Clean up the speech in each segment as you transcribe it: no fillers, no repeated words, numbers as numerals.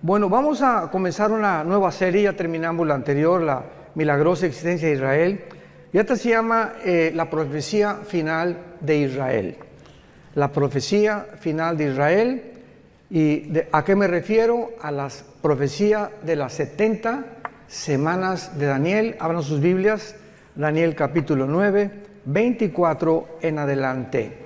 Bueno, vamos a comenzar una nueva serie, ya terminamos la anterior, la milagrosa existencia de Israel, y esta se llama la profecía final de Israel. La profecía final de Israel, ¿a qué me refiero? A la profecía de las 70 semanas de Daniel. Abran sus Biblias, Daniel capítulo 9, 24 en adelante.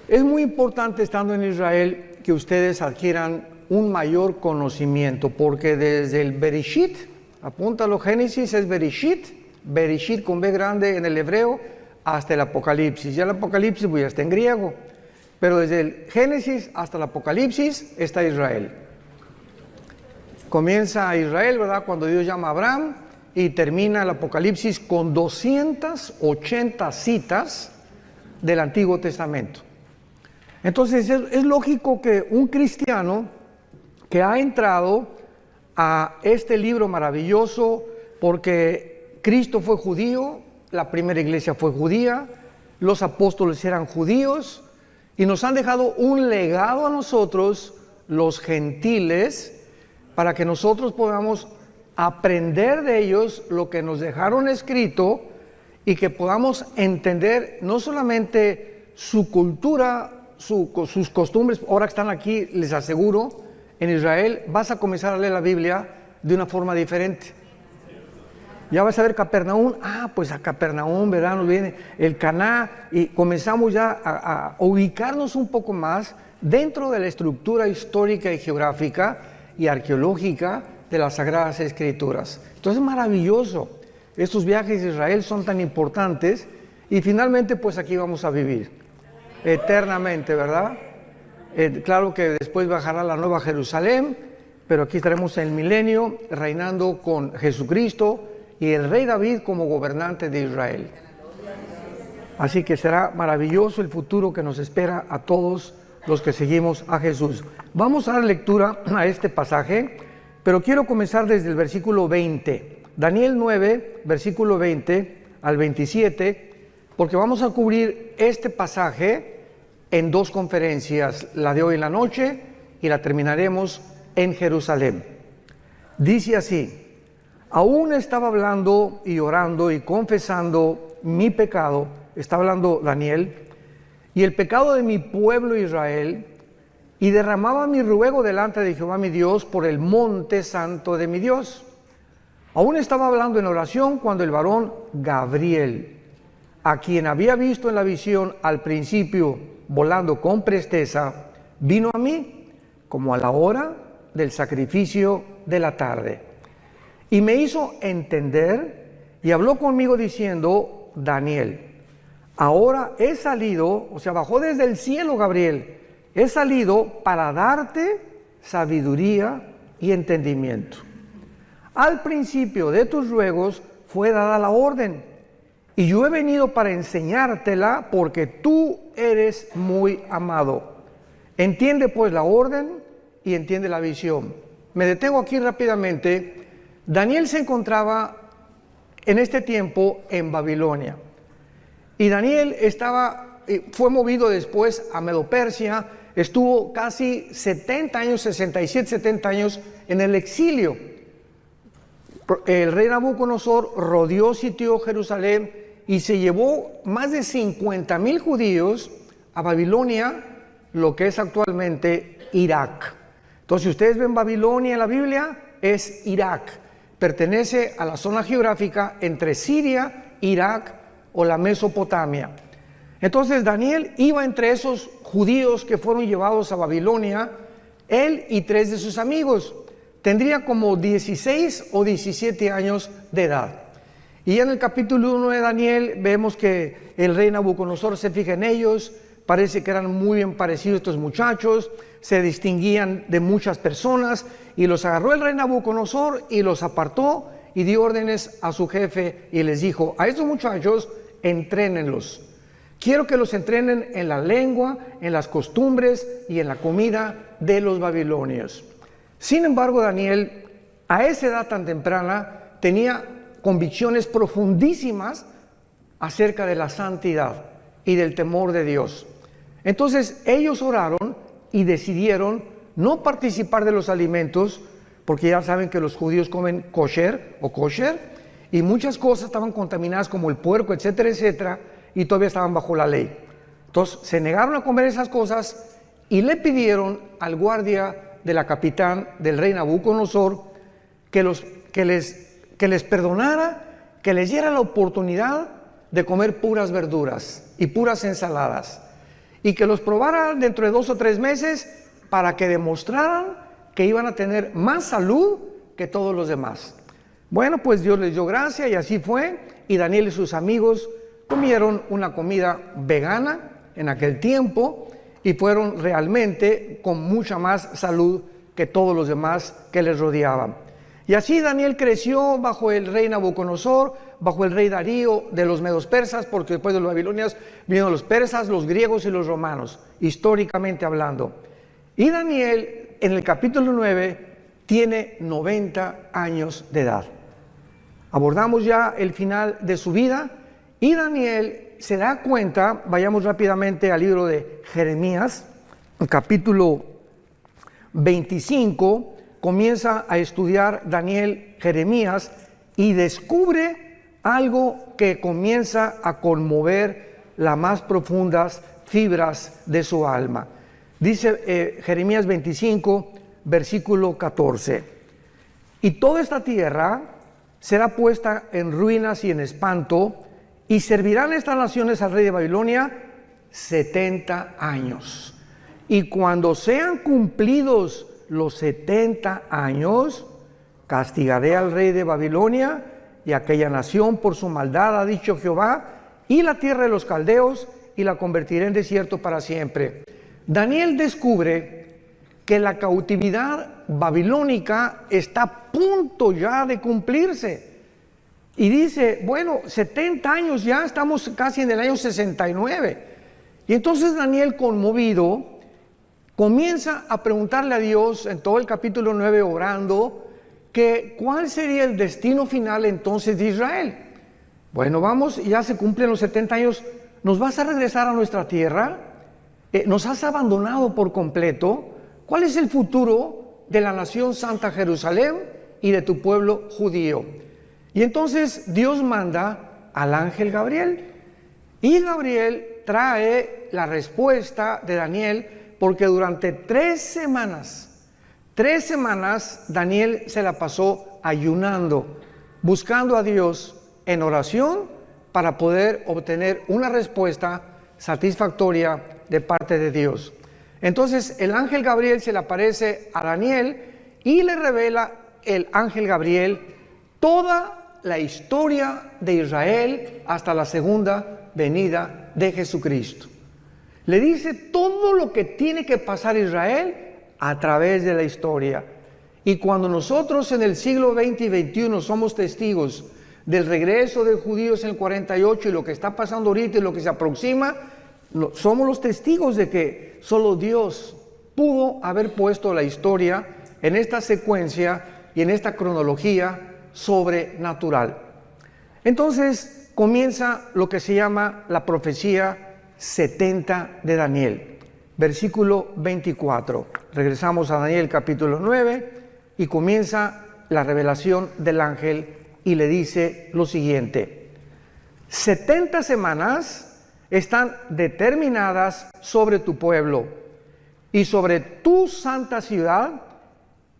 Es muy importante, estando en Israel, que ustedes adquieran un mayor conocimiento, porque desde el Bereshit, apúntalo, Génesis es Bereshit, Bereshit con B grande en el hebreo, hasta el Apocalipsis. Ya el Apocalipsis pues ya está en griego, pero desde el Génesis hasta el Apocalipsis está Israel. Comienza Israel, ¿verdad?, cuando Dios llama a Abraham, y termina el Apocalipsis con 280 citas del Antiguo Testamento. Entonces es lógico que un cristiano que ha entrado a este libro maravilloso, porque Cristo fue judío, la primera iglesia fue judía, los apóstoles eran judíos, y nos han dejado un legado a nosotros, los gentiles, para que nosotros podamos aprender de ellos lo que nos dejaron escrito y que podamos entender no solamente su cultura, sus costumbres. Ahora que están aquí, les aseguro, en Israel vas a comenzar a leer la Biblia de una forma diferente. Ya vas a ver Capernaum, pues a Capernaum, ¿verdad?, nos viene el Caná, y comenzamos ya a ubicarnos un poco más dentro de la estructura histórica y geográfica y arqueológica de las Sagradas Escrituras. Entonces es maravilloso. Estos viajes a Israel son tan importantes, y finalmente pues aquí vamos a vivir eternamente, ¿verdad? Claro que después bajará la Nueva Jerusalén, pero aquí estaremos en el milenio reinando con Jesucristo y el rey David como gobernante de Israel. Así que será maravilloso el futuro que nos espera a todos los que seguimos a Jesús. Vamos a dar lectura a este pasaje, pero quiero comenzar desde el versículo 20. Daniel 9, versículo 20 al 27, porque vamos a cubrir este pasaje en dos conferencias, la de hoy en la noche y la terminaremos en Jerusalén. Dice así: aún estaba hablando y orando y confesando mi pecado, está hablando Daniel, y el pecado de mi pueblo Israel, y derramaba mi ruego delante de Jehová mi Dios por el monte santo de mi Dios. Aún estaba hablando en oración cuando el varón Gabriel, a quien había visto en la visión al principio volando con presteza, vino a mí como a la hora del sacrificio de la tarde, y me hizo entender y habló conmigo diciendo: Daniel, ahora he salido, o sea, bajó desde el cielo Gabriel, he salido para darte sabiduría y entendimiento. Al principio de tus ruegos fue dada la orden, y yo he venido para enseñártela, porque tú eres muy amado. Entiende pues la orden y entiende la visión. Me detengo aquí rápidamente. Daniel se encontraba en este tiempo en Babilonia, y Daniel fue movido después a Medo-Persia, estuvo casi 70 años, 67, 70 años en el exilio. El rey Nabucodonosor rodeó, sitió Jerusalén y se llevó más de 50,000 judíos a Babilonia, lo que es actualmente Irak. Entonces, si ustedes ven Babilonia en la Biblia, es Irak. Pertenece a la zona geográfica entre Siria, Irak o la Mesopotamia. Entonces, Daniel iba entre esos judíos que fueron llevados a Babilonia, él y 3 de sus amigos. Tendría como 16 o 17 años de edad. Y en el capítulo 1 de Daniel vemos que el rey Nabucodonosor se fija en ellos, parece que eran muy bien parecidos estos muchachos, se distinguían de muchas personas, y los agarró el rey Nabucodonosor y los apartó y dio órdenes a su jefe y les dijo: a estos muchachos entrénenlos. Quiero que los entrenen en la lengua, en las costumbres y en la comida de los babilonios. Sin embargo, Daniel, a esa edad tan temprana, tenía convicciones profundísimas acerca de la santidad y del temor de Dios. Entonces ellos oraron y decidieron no participar de los alimentos, porque ya saben que los judíos comen kosher o kosher, y muchas cosas estaban contaminadas como el puerco, etcétera, etcétera, y todavía estaban bajo la ley. Entonces se negaron a comer esas cosas y le pidieron al guardia de la capitán del rey Nabucodonosor que les perdonara, que les diera la oportunidad de comer puras verduras y puras ensaladas, y que los probara dentro de 2 o 3 meses para que demostraran que iban a tener más salud que todos los demás. Bueno, pues Dios les dio gracia y así fue, y Daniel y sus amigos comieron una comida vegana en aquel tiempo y fueron realmente con mucha más salud que todos los demás que les rodeaban. Y así Daniel creció bajo el rey Nabucodonosor, bajo el rey Darío de los medos persas, porque después de los babilonios vinieron los persas, los griegos y los romanos, históricamente hablando. Y Daniel, en el capítulo 9, tiene 90 años de edad. Abordamos ya el final de su vida y Daniel se da cuenta, vayamos rápidamente al libro de Jeremías, capítulo 25, comienza a estudiar Daniel Jeremías y descubre algo que comienza a conmover las más profundas fibras de su alma. Dice Jeremías 25, versículo 14: y toda esta tierra será puesta en ruinas y en espanto, y servirán estas naciones al rey de Babilonia 70 años. Y cuando sean cumplidos los 70 años, castigaré al rey de Babilonia y a aquella nación por su maldad, ha dicho Jehová, y la tierra de los caldeos, y la convertiré en desierto para siempre. Daniel descubre que la cautividad babilónica está a punto ya de cumplirse. Y dice, bueno, 70 años ya, estamos casi en el año 69. Y entonces Daniel, conmovido, comienza a preguntarle a Dios en todo el capítulo 9 orando, que cuál sería el destino final entonces de Israel. Bueno, vamos, ya se cumplen los 70 años, ¿nos vas a regresar a nuestra tierra? ¿Nos has abandonado por completo? ¿Cuál es el futuro de la nación Santa Jerusalén y de tu pueblo judío? Y entonces Dios manda al ángel Gabriel, y Gabriel trae la respuesta de Daniel, porque durante 3 semanas Daniel se la pasó ayunando, buscando a Dios en oración para poder obtener una respuesta satisfactoria de parte de Dios. Entonces el ángel Gabriel se le aparece a Daniel y le revela el ángel Gabriel toda la historia de Israel hasta la segunda venida de Jesucristo. Le dice todo lo que tiene que pasar Israel a través de la historia. Y cuando nosotros en el siglo XX y XXI somos testigos del regreso de judíos en el 48 y lo que está pasando ahorita y lo que se aproxima, somos los testigos de que solo Dios pudo haber puesto la historia en esta secuencia y en esta cronología sobrenatural. Entonces comienza lo que se llama la profecía 70 de Daniel, versículo 24. Regresamos a Daniel capítulo 9 y comienza la revelación del ángel y le dice lo siguiente: 70 semanas están determinadas sobre tu pueblo y sobre tu santa ciudad,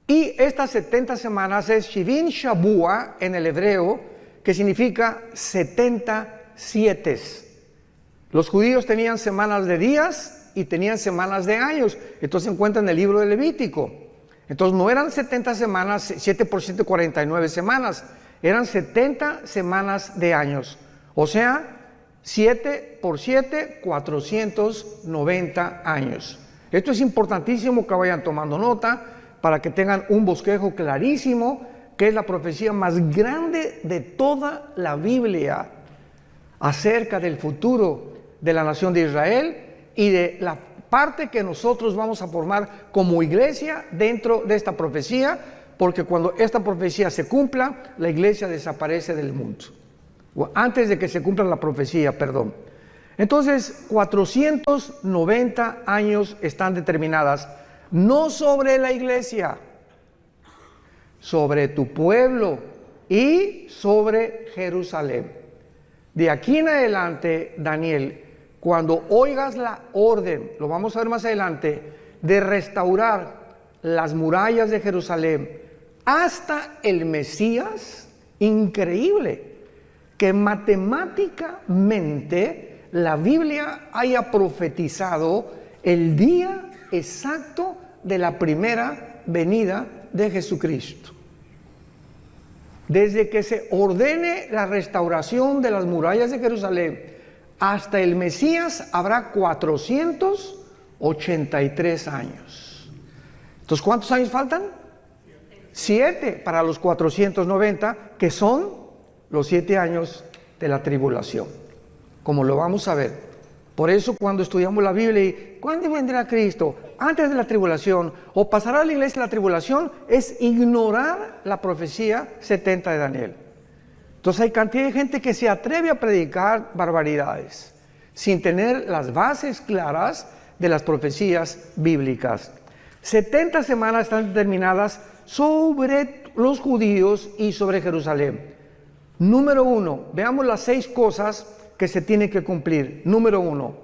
y estas 70 semanas es Shivin Shabua en el hebreo, que significa 70 sietes. Los judíos tenían semanas de días y tenían semanas de años. Entonces se encuentra en el libro de Levítico. Entonces no eran 70 semanas, 7 por 7, 49 semanas. Eran 70 semanas de años. O sea, 7 por 7, 490 años. Esto es importantísimo que vayan tomando nota para que tengan un bosquejo clarísimo, que es la profecía más grande de toda la Biblia acerca del futuro de la nación de Israel y de la parte que nosotros vamos a formar como iglesia dentro de esta profecía, porque cuando esta profecía se cumpla, la iglesia desaparece del mundo. O antes de que se cumpla la profecía, perdón. Entonces, 490 años están determinadas. no sobre la iglesia, sobre tu pueblo y sobre Jerusalén. De aquí en adelante, Daniel, cuando oigas la orden, lo vamos a ver más adelante, de restaurar las murallas de Jerusalén hasta el Mesías, increíble que matemáticamente la Biblia haya profetizado el día exacto de la primera venida de Jesucristo. Desde que se ordene la restauración de las murallas de Jerusalén hasta el Mesías habrá 483 años. Entonces, ¿cuántos años faltan? 7 para los 490, que son los 7 años de la tribulación, como lo vamos a ver. Por eso cuando estudiamos la Biblia y ¿cuándo vendrá Cristo? Antes de la tribulación, o pasará la iglesia la tribulación, es ignorar la profecía 70 de Daniel. Entonces hay cantidad de gente que se atreve a predicar barbaridades sin tener las bases claras de las profecías bíblicas. 70 semanas están determinadas sobre los judíos y sobre Jerusalén. Número 1, veamos las 6 cosas que se tienen que cumplir. Número 1,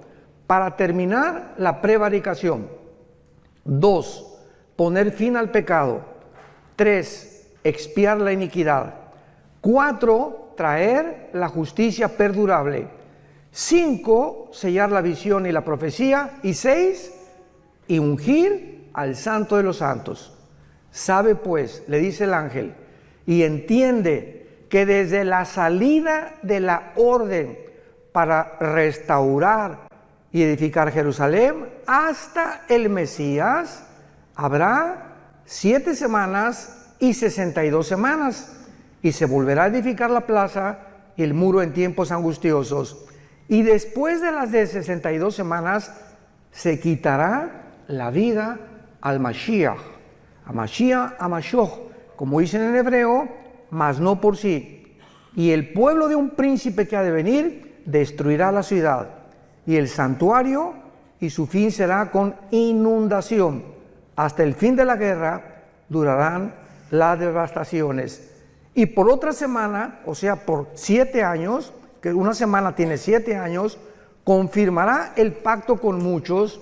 para terminar la prevaricación. 2, poner fin al pecado. 3, expiar la iniquidad. 4, traer la justicia perdurable. 5, sellar la visión y la profecía. Y 6, y ungir al Santo de los Santos. Sabe pues, le dice el ángel, y entiende que desde la salida de la orden para restaurar y edificar Jerusalén hasta el Mesías habrá 7 semanas y 62 semanas, y se volverá a edificar la plaza y el muro en tiempos angustiosos, y después de las de 62 semanas se quitará la vida al Mashiach, a Mashiach, a Mashoch, como dicen en hebreo, mas no por sí, y el pueblo de un príncipe que ha de venir destruirá la ciudad y el santuario, y su fin será con inundación. Hasta el fin de la guerra durarán las devastaciones. Y por otra semana, o sea, por 7 años, que una semana tiene 7 años, confirmará el pacto con muchos.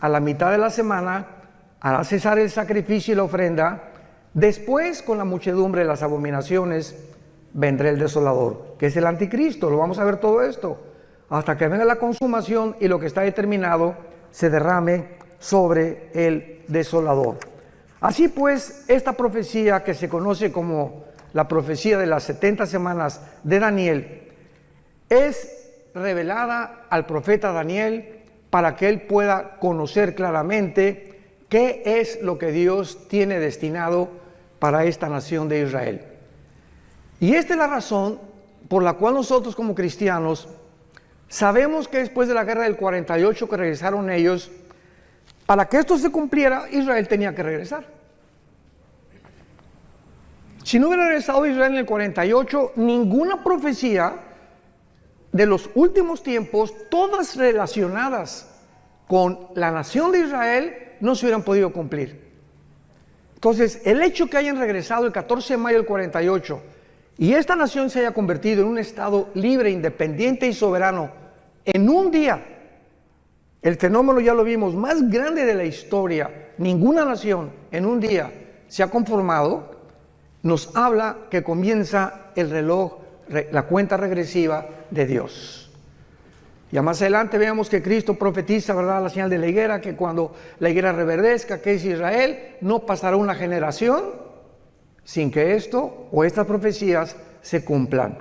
A la mitad de la semana hará cesar el sacrificio y la ofrenda. Después, con la muchedumbre de las abominaciones, vendrá el desolador, que es el anticristo. Lo vamos a ver todo esto, hasta que venga la consumación y lo que está determinado se derrame sobre el desolador. Así pues, esta profecía que se conoce como la profecía de las 70 semanas de Daniel es revelada al profeta Daniel para que él pueda conocer claramente qué es lo que Dios tiene destinado para esta nación de Israel. Y esta es la razón por la cual nosotros como cristianos sabemos que después de la guerra del 48 que regresaron ellos, para que esto se cumpliera, Israel tenía que regresar. Si no hubiera regresado Israel en el 48, ninguna profecía de los últimos tiempos, todas relacionadas con la nación de Israel, no se hubieran podido cumplir. Entonces, el hecho que hayan regresado el 14 de mayo del 48 y esta nación se haya convertido en un estado libre, independiente y soberano en un día, el fenómeno ya lo vimos, más grande de la historia, ninguna nación en un día se ha conformado, nos habla que comienza el reloj, la cuenta regresiva de Dios. Ya más adelante veamos que Cristo profetiza, ¿verdad?, la señal de la higuera, que cuando la higuera reverdezca, que es Israel, no pasará una generación sin que esto o estas profecías se cumplan.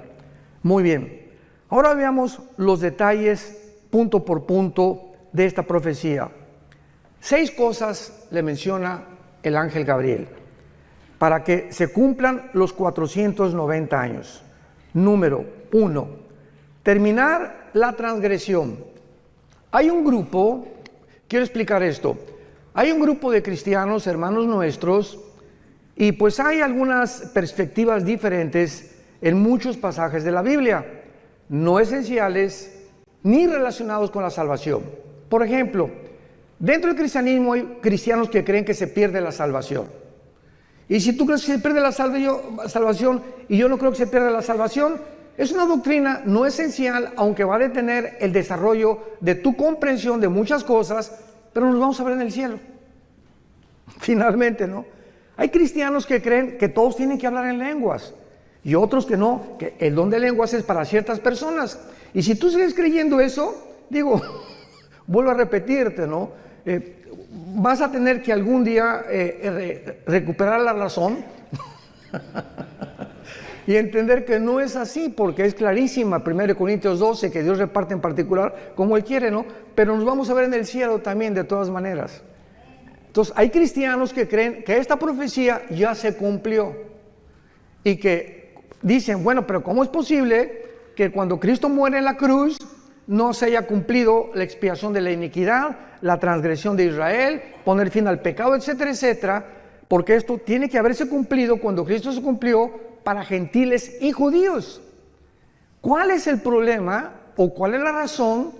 Muy bien, ahora veamos los detalles punto por punto de esta profecía. 6 cosas le menciona el ángel Gabriel para que se cumplan los 490 años. Número 1, terminar la transgresión. Hay un grupo, quiero explicar esto, hay un grupo de cristianos, hermanos nuestros, y pues hay algunas perspectivas diferentes en muchos pasajes de la Biblia, no esenciales ni relacionados con la salvación. Por ejemplo, Dentro del cristianismo hay cristianos que creen que se pierde la salvación. Y si tú crees que se pierde la salvación y yo no creo que se pierda la salvación, es una doctrina no esencial, aunque va a detener el desarrollo de tu comprensión de muchas cosas, pero nos vamos a ver en el cielo. Finalmente, ¿no? Hay cristianos que creen que todos tienen que hablar en lenguas y otros que no, que el don de lenguas es para ciertas personas. Y si tú sigues creyendo eso, digo, vuelvo a repetirte, ¿no? Vas a tener que algún día recuperar la razón y entender que no es así, porque es clarísima 1 Corintios 12, que Dios reparte en particular como Él quiere, ¿no? Pero nos vamos a ver en el cielo también, de todas maneras. Entonces, hay cristianos que creen que esta profecía ya se cumplió y que dicen, bueno, pero ¿cómo es posible que cuando Cristo muere en la cruz no se haya cumplido la expiación de la iniquidad, la transgresión de Israel, poner fin al pecado, etcétera, etcétera? Porque esto tiene que haberse cumplido cuando Cristo se cumplió para gentiles y judíos. ¿Cuál es el problema o cuál es la razón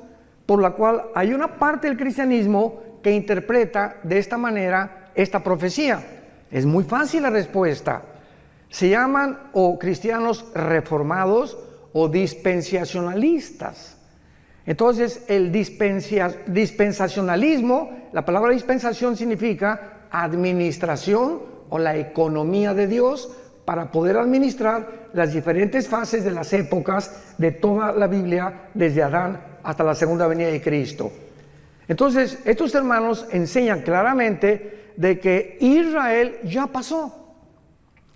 por la cual hay una parte del cristianismo que interpreta de esta manera esta profecía? Es muy fácil la respuesta. Se llaman o cristianos reformados o dispensacionalistas. Entonces, el dispensacionalismo, la palabra dispensación significa administración o la economía de Dios para poder administrar las diferentes fases de las épocas de toda la Biblia, desde Adán hasta la segunda venida de Cristo. Entonces, estos hermanos enseñan claramente de que Israel ya pasó,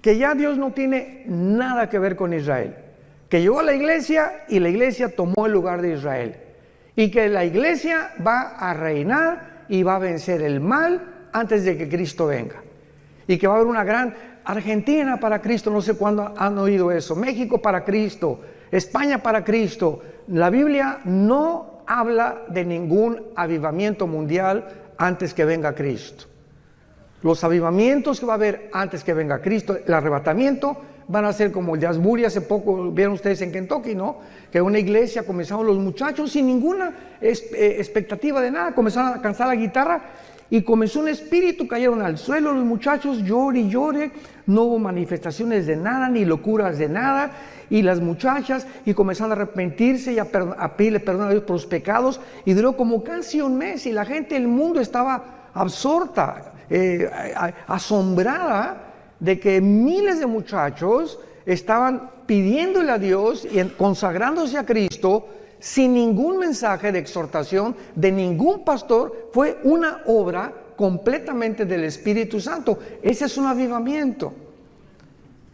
que ya Dios no tiene nada que ver con Israel, que llegó a la iglesia y la iglesia tomó el lugar de Israel, y que la iglesia va a reinar y va a vencer el mal antes de que Cristo venga, y que va a haber una gran Argentina para Cristo, no sé cuándo han oído eso, México para Cristo, España para Cristo. La Biblia no habla de ningún avivamiento mundial antes que venga Cristo. Los avivamientos que va a haber antes que venga Cristo, el arrebatamiento, van a ser como el de Asbury. Hace poco vieron ustedes en Kentucky, ¿no? Que una iglesia comenzaron los muchachos sin ninguna expectativa de nada, comenzaron a cantar la guitarra y comenzó un espíritu, cayeron al suelo los muchachos, llore y llore, no hubo manifestaciones de nada, ni locuras de nada, y las muchachas, y comenzaron a arrepentirse y a pedirle perdón a Dios por los pecados, y duró como casi un mes, y la gente del mundo estaba absorta, asombrada de que miles de muchachos estaban pidiéndole a Dios y consagrándose a Cristo sin ningún mensaje de exhortación de ningún pastor. Fue una obra completamente del Espíritu Santo. Ese es un avivamiento.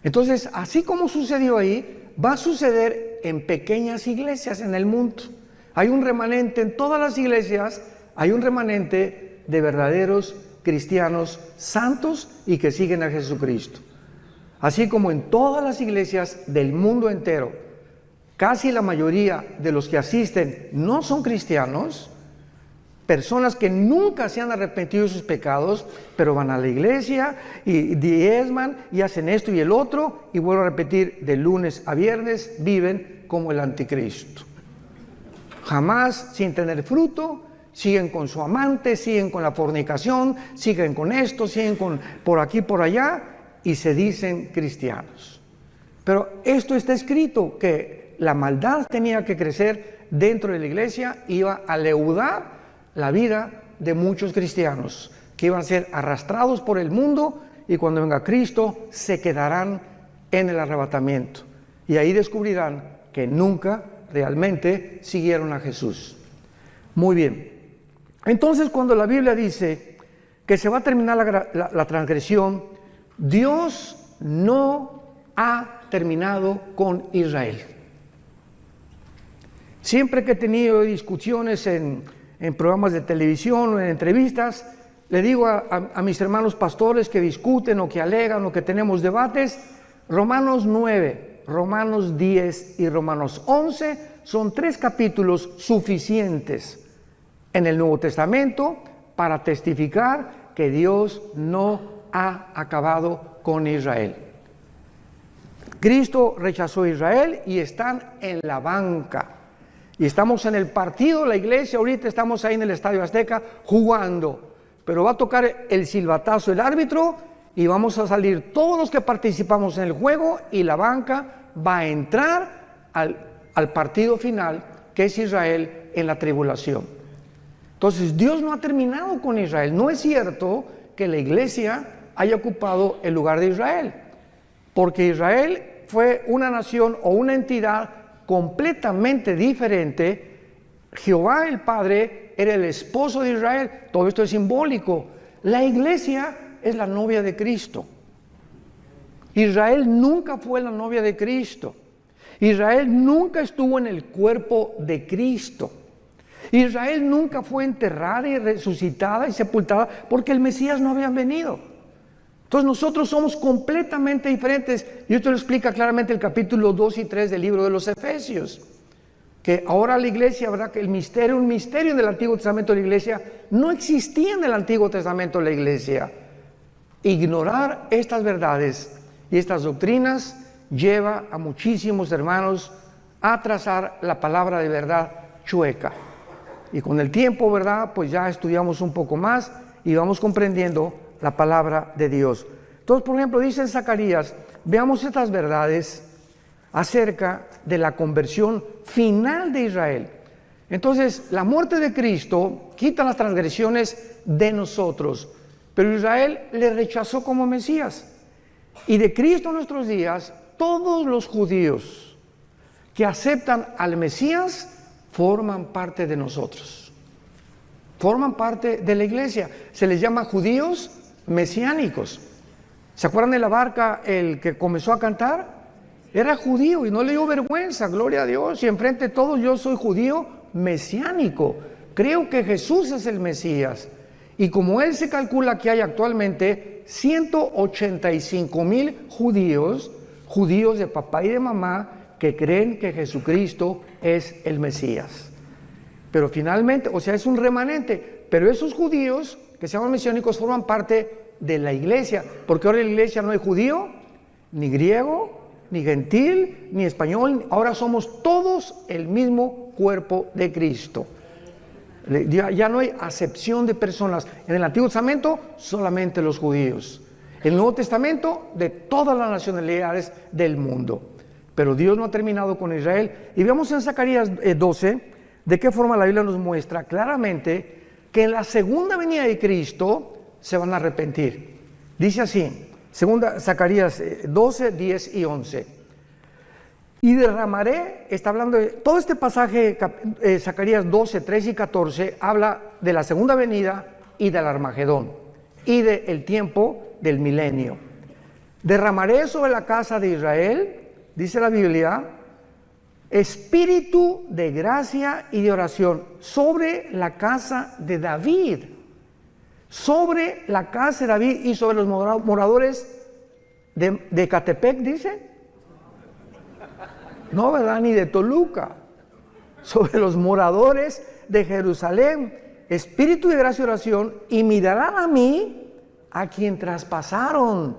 Entonces, así como sucedió ahí, va a suceder en pequeñas iglesias en el mundo. Hay un remanente en todas las iglesias, hay un remanente de verdaderos cristianos santos y que siguen a Jesucristo. Así como en todas las iglesias del mundo entero, casi la mayoría de los que asisten no son cristianos, personas que nunca se han arrepentido de sus pecados, pero van a la iglesia y diezman y hacen esto y el otro, y vuelvo a repetir, de lunes a viernes viven como el anticristo. Jamás sin tener fruto, siguen con su amante, siguen con la fornicación, siguen con esto, siguen con por aquí, por allá, y se dicen cristianos. Pero esto está escrito, que la maldad tenía que crecer dentro de la iglesia, iba a leudar la vida de muchos cristianos, que iban a ser arrastrados por el mundo, y cuando venga Cristo se quedarán en el arrebatamiento, y ahí descubrirán que nunca realmente siguieron a Jesús. Muy bien. Entonces, cuando la Biblia dice que se va a terminar la transgresión, Dios no ha terminado con Israel. Siempre que he tenido discusiones en programas de televisión o en entrevistas, le digo a mis hermanos pastores que discuten o que alegan o que tenemos debates, Romanos 9, Romanos 10 y Romanos 11 son 3 capítulos suficientes en el Nuevo Testamento para testificar que Dios no ha acabado con Israel. Cristo rechazó a Israel y están en la banca. Y estamos en el partido, la iglesia, ahorita estamos ahí en el Estadio Azteca jugando. Pero va a tocar el silbatazo el árbitro y vamos a salir todos los que participamos en el juego y la banca va a entrar al partido final, que es Israel en la tribulación. Entonces Dios no ha terminado con Israel. No es cierto que la iglesia haya ocupado el lugar de Israel, porque Israel fue una nación o una entidad completamente diferente. Jehová el Padre era el esposo de Israel. Todo esto es simbólico. La iglesia es la novia de Cristo. Israel nunca fue la novia de Cristo. Israel nunca estuvo en el cuerpo de Cristo. Israel nunca fue enterrada y resucitada y sepultada porque el Mesías no había venido. Entonces nosotros somos completamente diferentes. Y esto lo explica claramente el capítulo 2 y 3 del libro de los Efesios. Que ahora la iglesia, ¿verdad? Que un misterio del Antiguo Testamento de la iglesia no existía en el Antiguo Testamento de la iglesia. Ignorar estas verdades y estas doctrinas lleva a muchísimos hermanos a trazar la palabra de verdad chueca. Y con el tiempo, ¿verdad? Pues ya estudiamos un poco más y vamos comprendiendo la palabra de Dios. Entonces, por ejemplo, dice en Zacarías, veamos estas verdades acerca de la conversión final de Israel. Entonces, la muerte de Cristo quita las transgresiones de nosotros, pero Israel le rechazó como Mesías. Y de Cristo en nuestros días, todos los judíos que aceptan al Mesías forman parte de nosotros. Forman parte de la iglesia. Se les llama judíos mesiánicos. ¿Se acuerdan de la barca, el que comenzó a cantar? Era judío y no le dio vergüenza, gloria a Dios. Y enfrente de todos, yo soy judío mesiánico. Creo que Jesús es el Mesías. Y como él se calcula que hay actualmente 185,000 judíos de papá y de mamá, que creen que Jesucristo es el Mesías. Pero finalmente, o sea, es un remanente. Pero esos judíos que se llaman mesiánicos forman parte de la iglesia, porque ahora en la iglesia no hay judío, ni griego, ni gentil, ni español. Ahora somos todos el mismo cuerpo de Cristo. Ya no hay acepción de personas. En el Antiguo Testamento solamente los judíos. En el Nuevo Testamento de todas las nacionalidades del mundo. Pero Dios no ha terminado con Israel. Y veamos en Zacarías 12 de qué forma la Biblia nos muestra claramente que en la segunda venida de Cristo se van a arrepentir. Dice así, Zacarías 12, 10 y 11. Y derramaré, está hablando de todo este pasaje, Zacarías 12, 13 y 14, habla de la segunda venida y del Armagedón y del tiempo del milenio. Derramaré sobre la casa de Israel, dice la Biblia, espíritu de gracia y de oración sobre la casa de David, sobre la casa de David y sobre los moradores de Ecatepec, dice. No, ¿verdad? Ni de Toluca. Sobre los moradores de Jerusalén, espíritu de gracia y oración, y mirarán a mí, a quien traspasaron,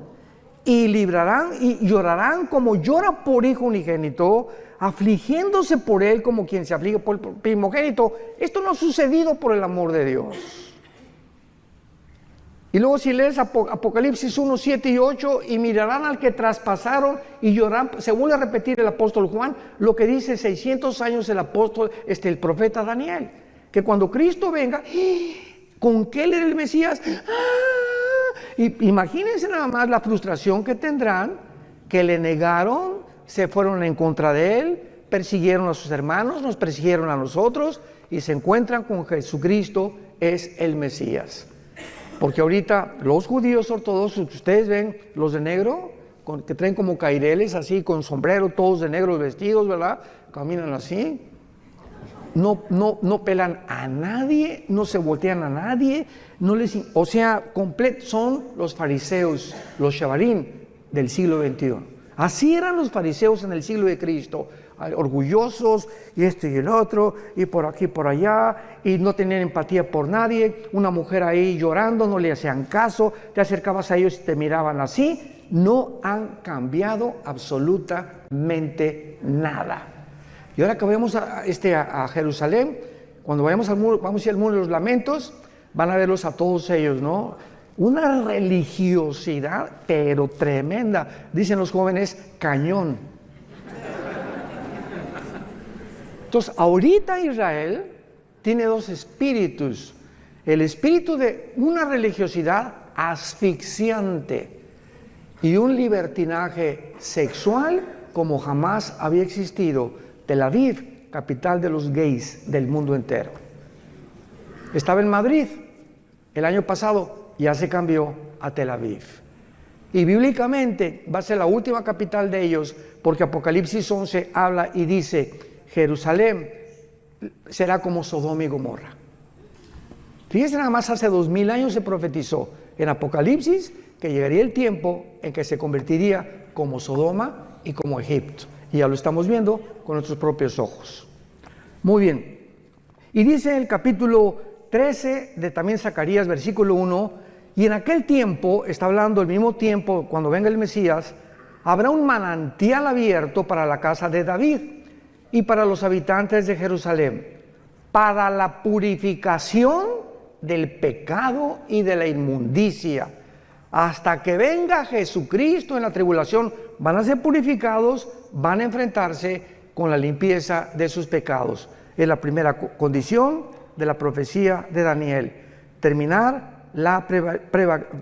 y librarán y llorarán como llora por hijo unigénito, afligiéndose por él como quien se aflige por el primogénito. Esto no ha sucedido por el amor de Dios. Y luego si lees Apocalipsis 1, 7 y 8, y mirarán al que traspasaron y llorarán, se vuelve a repetir el apóstol Juan, lo que dice 600 años el profeta Daniel, que cuando Cristo venga, ¿con qué él era el Mesías? Y imagínense nada más la frustración que tendrán, que le negaron, se fueron en contra de él, persiguieron a sus hermanos, nos persiguieron a nosotros, y se encuentran con Jesucristo, es el Mesías. Porque ahorita los judíos ortodoxos que ustedes ven, los de negro, que traen como caireles así, con sombrero, todos de negro vestidos, ¿verdad? Caminan así. No pelan a nadie, no se voltean a nadie, son los fariseos, los shabarín del siglo XXI. Así eran los fariseos en el siglo de Cristo, orgullosos, y esto y el otro, y por aquí y por allá, y no tenían empatía por nadie. Una mujer ahí llorando, no le hacían caso, te acercabas a ellos y te miraban así. No han cambiado absolutamente nada. Y ahora que vayamos a Jerusalén, cuando vayamos al muro, vamos a ir al muro de los lamentos, van a verlos a todos ellos, ¿no? Una religiosidad, pero tremenda. Dicen los jóvenes, cañón. Entonces, ahorita Israel tiene dos espíritus. El espíritu de una religiosidad asfixiante y un libertinaje sexual como jamás había existido. Tel Aviv, capital de los gays del mundo entero. Estaba en Madrid el año pasado, ya se cambió a Tel Aviv. Y bíblicamente va a ser la última capital de ellos, porque Apocalipsis 11 habla y dice, Jerusalén será como Sodoma y Gomorra. Fíjense, nada más hace 2000 años se profetizó en Apocalipsis que llegaría el tiempo en que se convertiría como Sodoma y como Egipto. Y ya lo estamos viendo con nuestros propios ojos. Muy bien. Y dice el capítulo 13 de también Zacarías, versículo 1, y en aquel tiempo, está hablando el mismo tiempo, cuando venga el Mesías, habrá un manantial abierto para la casa de David y para los habitantes de Jerusalén, para la purificación del pecado y de la inmundicia. Hasta que venga Jesucristo en la tribulación, van a ser purificados, van a enfrentarse con la limpieza de sus pecados. Es la primera condición de la profecía de Daniel, terminar la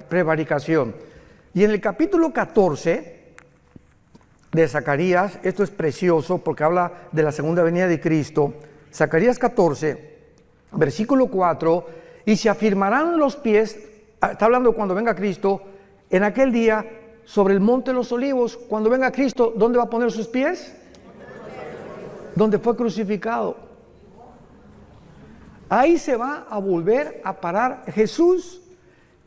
prevaricación. Y en el capítulo 14 de Zacarías, esto es precioso porque habla de la segunda venida de Cristo, Zacarías 14, versículo 4, y se afirmarán los pies, está hablando cuando venga Cristo, en aquel día, sobre el monte de los olivos, cuando venga Cristo, ¿dónde va a poner sus pies? Donde fue crucificado. Ahí se va a volver a parar Jesús,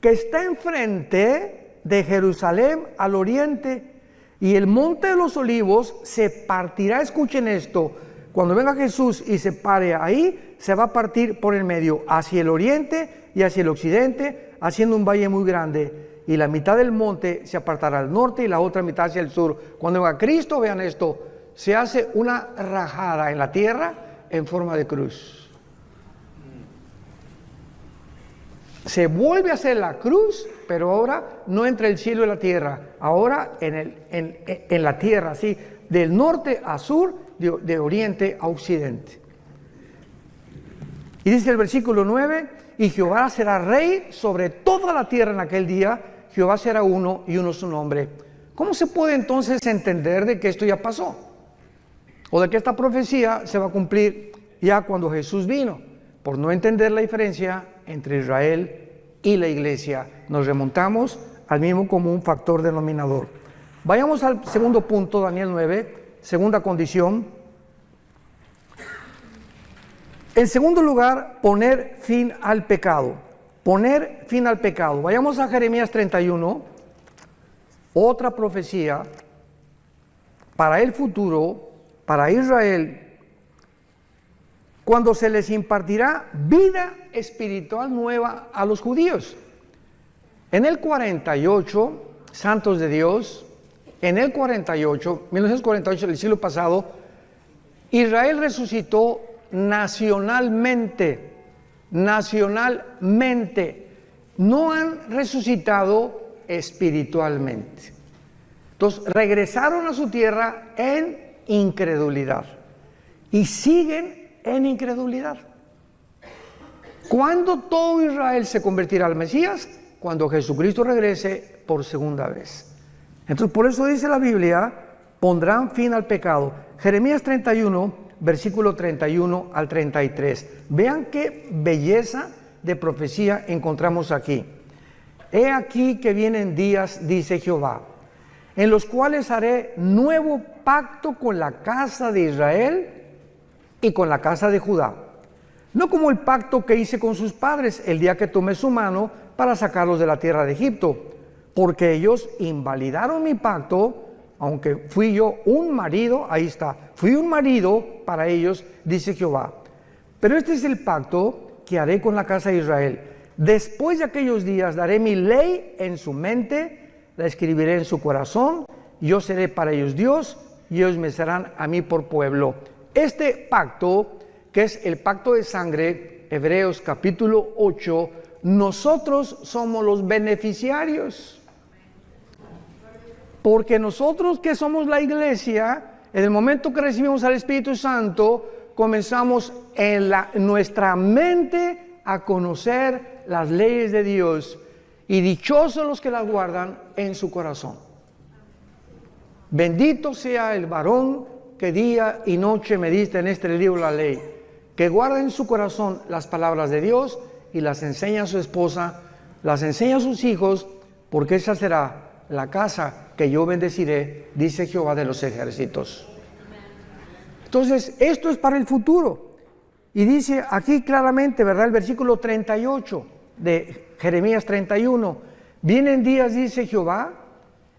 que está enfrente de Jerusalén al oriente, y el monte de los olivos se partirá, escuchen esto, cuando venga Jesús y se pare ahí, se va a partir por el medio, hacia el oriente y hacia el occidente, haciendo un valle muy grande, y la mitad del monte se apartará al norte y la otra mitad hacia el sur. Cuando venga Cristo, vean esto, se hace una rajada en la tierra en forma de cruz. Se vuelve a hacer la cruz, pero ahora no entre el cielo y la tierra, ahora en la tierra, así, del norte a sur, de oriente a occidente. Y dice el versículo 9, y Jehová será rey sobre toda la tierra en aquel día, Jehová será uno y uno su nombre. ¿Cómo se puede entonces entender de que esto ya pasó? O de que esta profecía se va a cumplir ya cuando Jesús vino, por no entender la diferencia entre Israel y la iglesia. Nos remontamos al mismo común factor denominador. Vayamos al segundo punto, Daniel 9, segunda condición. En segundo lugar, poner fin al pecado. Poner fin al pecado. Vayamos a Jeremías 31, otra profecía para el futuro, para Israel, cuando se les impartirá vida espiritual nueva a los judíos. En el 48, santos de Dios, en el 48, 1948, del siglo pasado, Israel resucitó nacionalmente, no han resucitado espiritualmente. Entonces regresaron a su tierra en incredulidad y siguen en incredulidad. ¿Cuándo todo Israel se convertirá al Mesías? Cuando Jesucristo regrese por segunda vez. Entonces por eso dice la Biblia, pondrán fin al pecado. Jeremías 31, versículo 31 al 33. Vean qué belleza de profecía encontramos aquí. He aquí que vienen días, dice Jehová, en los cuales haré nuevo pacto con la casa de Israel y con la casa de Judá. No como el pacto que hice con sus padres el día que tomé su mano para sacarlos de la tierra de Egipto, porque ellos invalidaron mi pacto, aunque fui yo un marido, ahí está, fui un marido para ellos, dice Jehová. Pero este es el pacto que haré con la casa de Israel. Después de aquellos días daré mi ley en su mente, la escribiré en su corazón, yo seré para ellos Dios, y ellos me serán a mí por pueblo. Este pacto, que es el pacto de sangre, Hebreos capítulo 8, nosotros somos los beneficiarios. Porque nosotros que somos la iglesia, en el momento que recibimos al Espíritu Santo, comenzamos en nuestra mente a conocer las leyes de Dios, y dichosos los que las guardan en su corazón. Bendito sea el varón que día y noche medita en este libro de la ley, que guarda en su corazón las palabras de Dios y las enseña a su esposa, las enseña a sus hijos, porque esa será la casa que yo bendeciré, dice Jehová de los ejércitos. Entonces, esto es para el futuro. Y dice aquí claramente, ¿verdad? El versículo 38 de Jeremías 31. Vienen días, dice Jehová,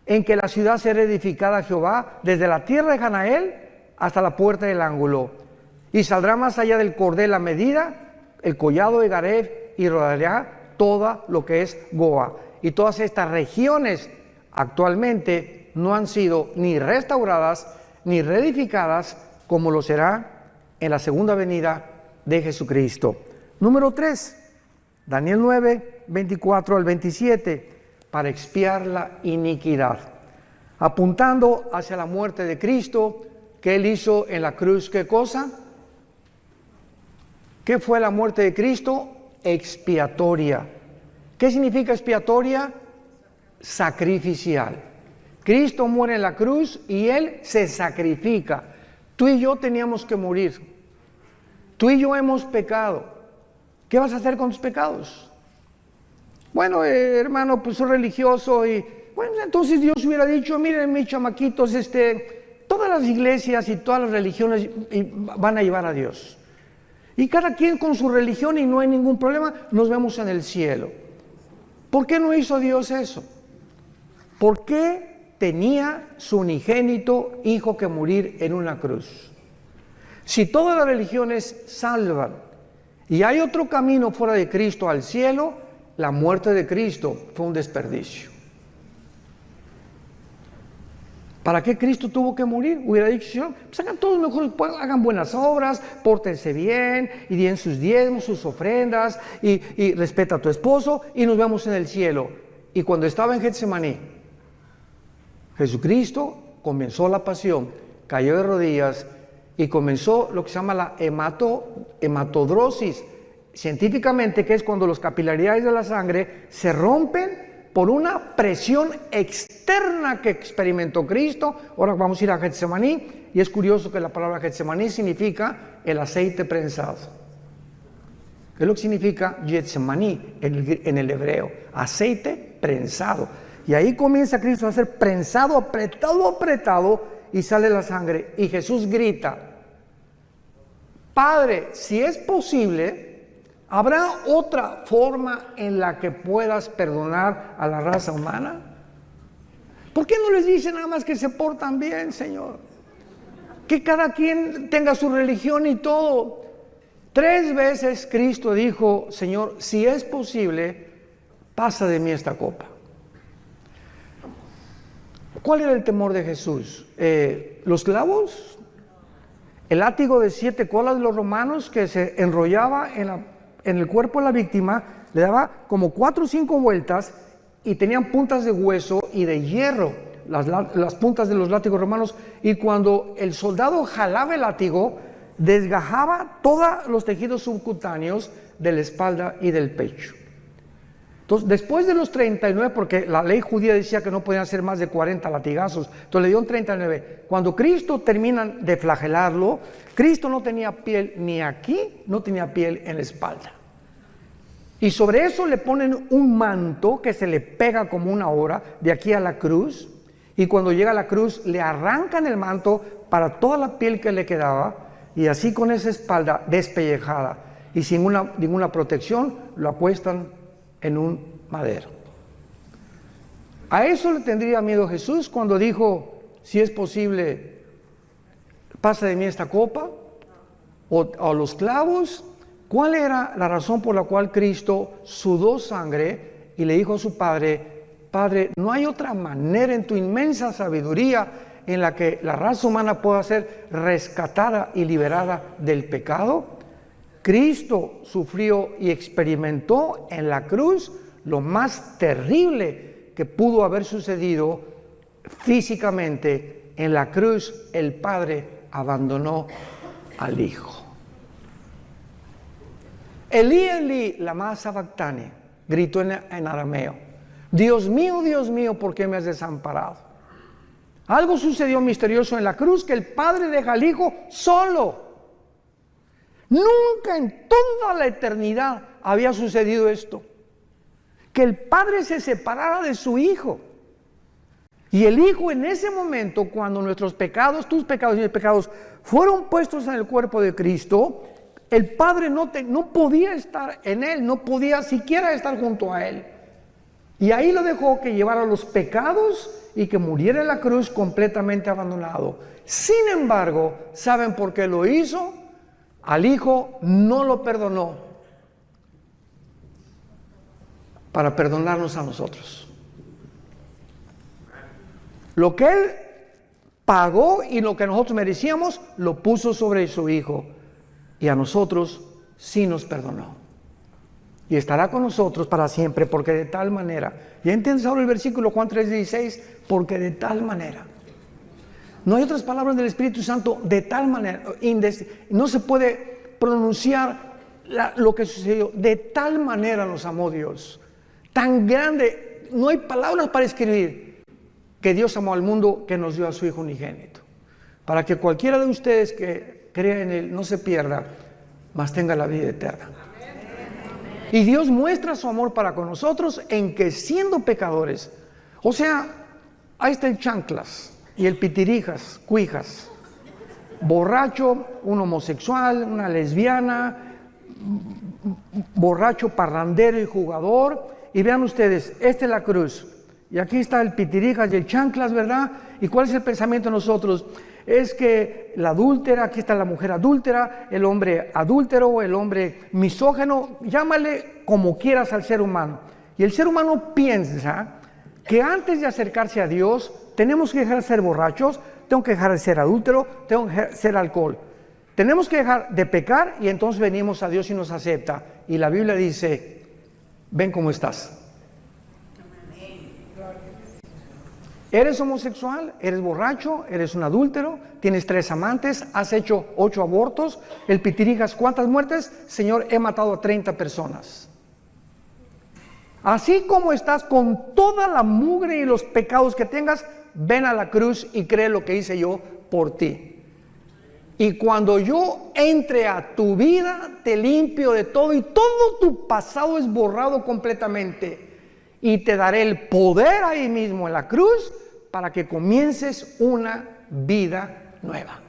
en que la ciudad será edificada a Jehová desde la tierra de Janael hasta la puerta del ángulo. Y saldrá más allá del cordel la medida, el collado de Gareb, y rodeará toda lo que es Goa. Y todas estas regiones actualmente no han sido ni restauradas ni reedificadas, como lo será en la segunda venida de Jesucristo. Número 3, Daniel 9, 24 al 27, para expiar la iniquidad, apuntando hacia la muerte de Cristo, que Él hizo en la cruz. ¿Qué cosa? ¿Qué fue la muerte de Cristo? Expiatoria. ¿Qué significa expiatoria? Sacrificial. Cristo muere en la cruz y Él se sacrifica. Tú y yo teníamos que morir. Tú y yo hemos pecado. ¿Qué vas a hacer con tus pecados? Bueno, hermano, pues soy religioso y bueno, entonces Dios hubiera dicho, miren mis chamaquitos, todas las iglesias y todas las religiones van a llevar a Dios. Y cada quien con su religión y no hay ningún problema, nos vemos en el cielo. ¿Por qué no hizo Dios eso? ¿Por qué tenía su unigénito hijo que morir en una cruz? Si todas las religiones salvan y hay otro camino fuera de Cristo al cielo, la muerte de Cristo fue un desperdicio. ¿Para qué Cristo tuvo que morir? Hubiera dicho, Señor, pues hagan todos mejor, hagan buenas obras, pórtense bien, y den sus diezmos, sus ofrendas, y respeta a tu esposo, y nos vemos en el cielo. Y cuando estaba en Getsemaní, Jesucristo comenzó la pasión, cayó de rodillas, y comenzó lo que se llama la hematodrosis, científicamente, que es cuando las capilaridades de la sangre se rompen por una presión externa que experimentó Cristo. Ahora vamos a ir a Getsemaní, y es curioso que la palabra Getsemaní significa el aceite prensado. ¿Qué es lo que significa Getsemaní en el hebreo? Aceite prensado. Y ahí comienza Cristo a ser prensado, apretado, y sale la sangre. Y Jesús grita, Padre, si es posible, ¿habrá otra forma en la que puedas perdonar a la raza humana? ¿Por qué no les dice nada más que se portan bien, Señor? Que cada quien tenga su religión y todo. 3 veces Cristo dijo, Señor, si es posible, pasa de mí esta copa. ¿Cuál era el temor de Jesús? ¿Los clavos? ¿El látigo de 7 colas de los romanos que se enrollaba en el cuerpo de la víctima, le daba como 4 o 5 vueltas y tenían puntas de hueso y de hierro, las puntas de los látigos romanos, y cuando el soldado jalaba el látigo, desgajaba todos los tejidos subcutáneos de la espalda y del pecho. Entonces, después de los 39, porque la ley judía decía que no podían ser más de 40 latigazos, entonces le dieron 39. Cuando Cristo terminan de flagelarlo, Cristo no tenía piel ni aquí, no tenía piel en la espalda. Y sobre eso le ponen un manto que se le pega como una hora de aquí a la cruz, y cuando llega a la cruz le arrancan el manto para toda la piel que le quedaba, y así con esa espalda despellejada y sin ninguna protección, lo acuestan en un madero. A eso le tendría miedo Jesús cuando dijo, si es posible, pasa de mí esta copa, o los clavos. ¿Cuál era la razón por la cual Cristo sudó sangre y le dijo a su Padre, Padre, no hay otra manera en tu inmensa sabiduría, en la que la raza humana pueda ser rescatada y liberada del pecado, Cristo sufrió y experimentó en la cruz lo más terrible que pudo haber sucedido físicamente. En la cruz el Padre abandonó al Hijo. Elí, Elí, lama sabactani, gritó en arameo: Dios mío, ¿por qué me has desamparado? Algo sucedió misterioso en la cruz, que el Padre deja al Hijo solo. Nunca en toda la eternidad había sucedido esto, que el Padre se separara de su Hijo. Y el Hijo, en ese momento, cuando nuestros pecados, tus pecados y mis pecados, fueron puestos en el cuerpo de Cristo, el Padre no podía estar en Él, no podía siquiera estar junto a Él. Y ahí lo dejó que llevara los pecados y que muriera en la cruz completamente abandonado. Sin embargo, ¿saben por qué lo hizo? Al Hijo no lo perdonó para perdonarnos a nosotros. Lo que Él pagó y lo que nosotros merecíamos, lo puso sobre su Hijo. Y a nosotros sí nos perdonó. Y estará con nosotros para siempre, porque de tal manera. ¿Ya entiendes ahora el versículo Juan 3:16? Porque de tal manera. No hay otras palabras del Espíritu Santo, de tal manera. No se puede pronunciar lo que sucedió. De tal manera nos amó Dios. Tan grande, no hay palabras para escribir, que Dios amó al mundo, que nos dio a su Hijo unigénito. Para que cualquiera de ustedes que crea en Él no se pierda, mas tenga la vida eterna. Y Dios muestra su amor para con nosotros en que, siendo pecadores, o sea, ahí está el chanclas y el pitirijas, cuijas, borracho, un homosexual, una lesbiana, borracho, parrandero y jugador. Y vean ustedes, esta es la cruz. Y aquí está el pitirijas y el chanclas, ¿verdad? ¿Y cuál es el pensamiento de nosotros? Es que la adúltera, aquí está la mujer adúltera, el hombre adúltero, el hombre misógino, llámale como quieras al ser humano. Y el ser humano piensa que antes de acercarse a Dios, tenemos que dejar de ser borrachos, tengo que dejar de ser adúltero, tengo que dejar de ser alcohol. Tenemos que dejar de pecar y entonces venimos a Dios y nos acepta. Y la Biblia dice: ven cómo estás. ¿Eres homosexual? ¿Eres borracho? ¿Eres un adúltero? ¿Tienes 3 amantes? ¿Has hecho 8 abortos? El pitirijas, ¿cuántas muertes? Señor, he matado a 30 personas. Así como estás, con toda la mugre y los pecados que tengas, ven a la cruz y cree lo que hice yo por ti. Y cuando yo entre a tu vida, te limpio de todo y todo tu pasado es borrado completamente. Y te daré el poder ahí mismo en la cruz para que comiences una vida nueva.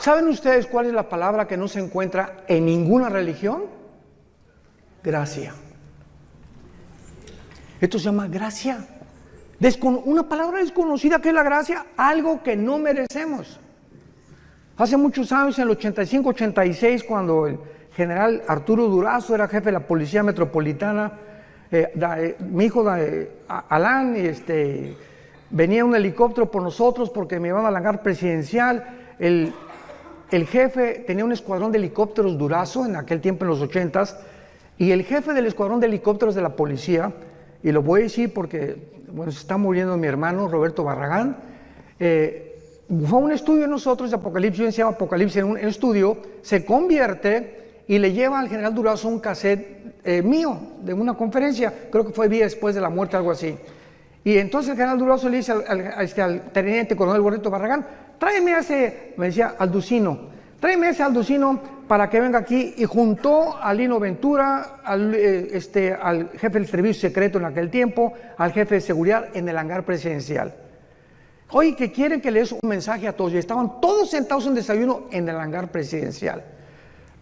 ¿Saben ustedes cuál es la palabra que no se encuentra en ninguna religión? Gracia. Esto se llama gracia. Una palabra desconocida, que es la gracia, algo que no merecemos. Hace muchos años, en el 85-86, cuando el general Arturo Durazo era jefe de la Policía Metropolitana, mi hijo Alan, venía un helicóptero por nosotros porque me iban al hangar presidencial. El jefe tenía un escuadrón de helicópteros Durazo en aquel tiempo, en los 80s, y el jefe del escuadrón de helicópteros de la policía, y lo voy a decir porque se está muriendo mi hermano Roberto Barragán, fue a un estudio de nosotros de Apocalipsis, se llama Apocalipsis en un estudio, se convierte y le lleva al general Durazo un cassette mío, de una conferencia, creo que fue día después de la muerte, algo así. Y entonces el general Durazo le dice al teniente coronel Roberto Barragán: tráeme a ese, me decía, Alducino, tráeme a ese Alducino para que venga aquí. Y juntó a Lino Ventura, al jefe del servicio secreto en aquel tiempo, al jefe de seguridad en el hangar presidencial. Oye, que quieren que les un mensaje a todos. Y estaban todos sentados en desayuno en el hangar presidencial.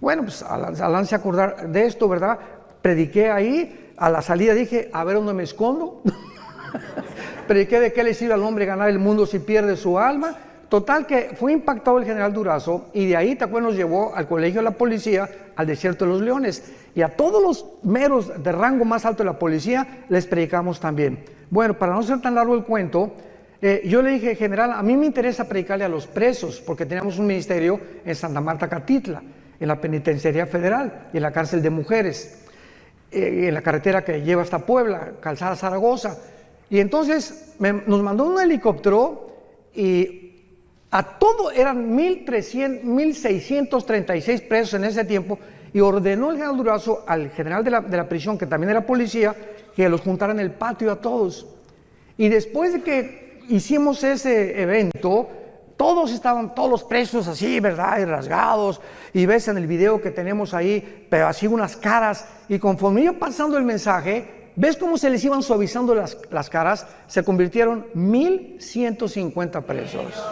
Bueno, pues al se acordar de esto, ¿verdad? Prediqué ahí, a la salida dije: a ver dónde me escondo. Prediqué de qué le sirve al hombre ganar el mundo si pierde su alma. total que fue impactado el general Durazo y de ahí, ¿te acuerdas? Nos llevó al colegio de la policía, al desierto de los leones. Y a todos los meros de rango más alto de la policía les predicamos también. Bueno, para no ser tan largo el cuento, yo le dije, general, a mí me interesa predicarle a los presos, porque teníamos un ministerio en Santa Marta, Catitla, en la Penitenciaría Federal y en la cárcel de mujeres, en la carretera que lleva hasta Puebla, Calzada Zaragoza. Y entonces nos mandó un helicóptero y a todo eran 1,636 presos en ese tiempo, y ordenó el general Durazo al general de la prisión, que también era policía, que los juntara en el patio a todos. Y después de que hicimos ese evento, todos los presos así, ¿verdad? Y rasgados, y ves en el video que tenemos ahí, pero así unas caras, y conforme iba pasando el mensaje, ves cómo se les iban suavizando las caras, se convirtieron 1,150 presos.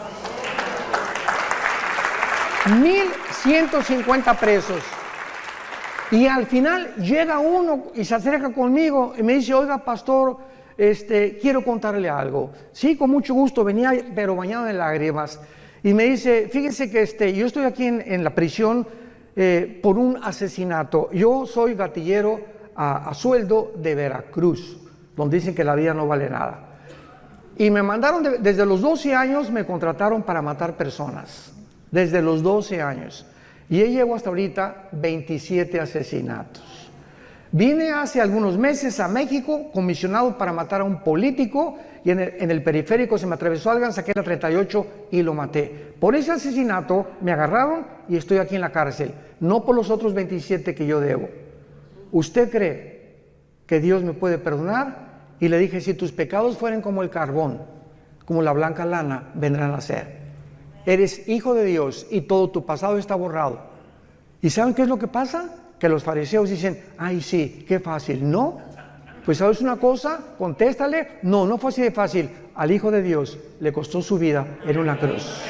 1,150 presos. Y al final llega uno y se acerca conmigo y me dice, oiga, pastor, quiero contarle algo. Sí, con mucho gusto, venía pero bañado en lágrimas. Y me dice, fíjese que yo estoy aquí en la prisión por un asesinato. Yo soy gatillero a sueldo de Veracruz, donde dicen que la vida no vale nada. Y me mandaron, desde los 12 años me contrataron para matar personas. Desde los 12 años. Y yo llevo hasta ahorita 27 asesinatos. Vine hace algunos meses a México comisionado para matar a un político y en el periférico se me atravesó alguien, saqué la 38 y lo maté. Por ese asesinato me agarraron y estoy aquí en la cárcel, no por los otros 27 que yo debo. ¿Usted cree que Dios me puede perdonar? Y le dije, si tus pecados fueran como el carbón, como la blanca lana, vendrán a ser. Eres hijo de Dios y todo tu pasado está borrado. ¿Y saben qué es lo que pasa? Que los fariseos dicen, ay sí, qué fácil. No, pues ¿sabes una cosa? Contéstale, no fue así de fácil. Al Hijo de Dios le costó su vida en una cruz.